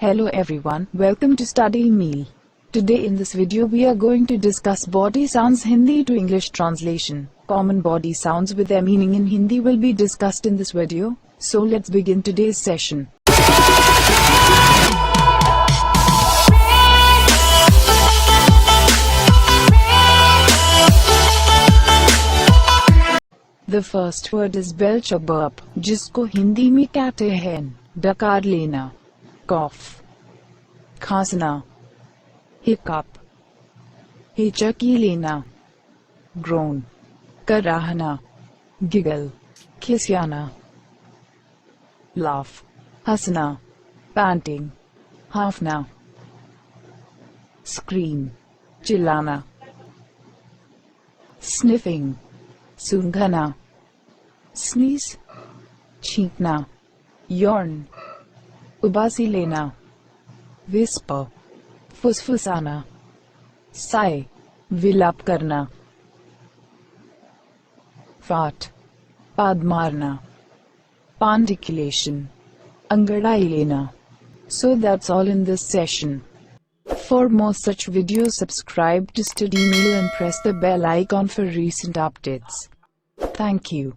Hello everyone, welcome to Studymeal. Today in this video we are going to discuss body sounds Hindi to English translation. Common body sounds with their meaning in Hindi will be discussed in this video. So let's begin today's session. The first word is belch or burp, जिसको हिंदी में कहते हैं डकार लेना, cough, खांसना, hiccup, हिचकी लेना, groan, कराहना, giggle, खिसियाना, laugh, हंसना, panting, हांफना, scream, चिल्लाना, sniffing, सूंघना, sneeze, छींकना, yawn, उबासी लेना, whisper, फुसफुसाना, sigh, विलाप करना, fart, पाद मारना, pandiculation, अंगड़ाई लेना. So that's all in this session. For more such videos, subscribe to Studymeal and press the bell icon for recent updates. Thank you.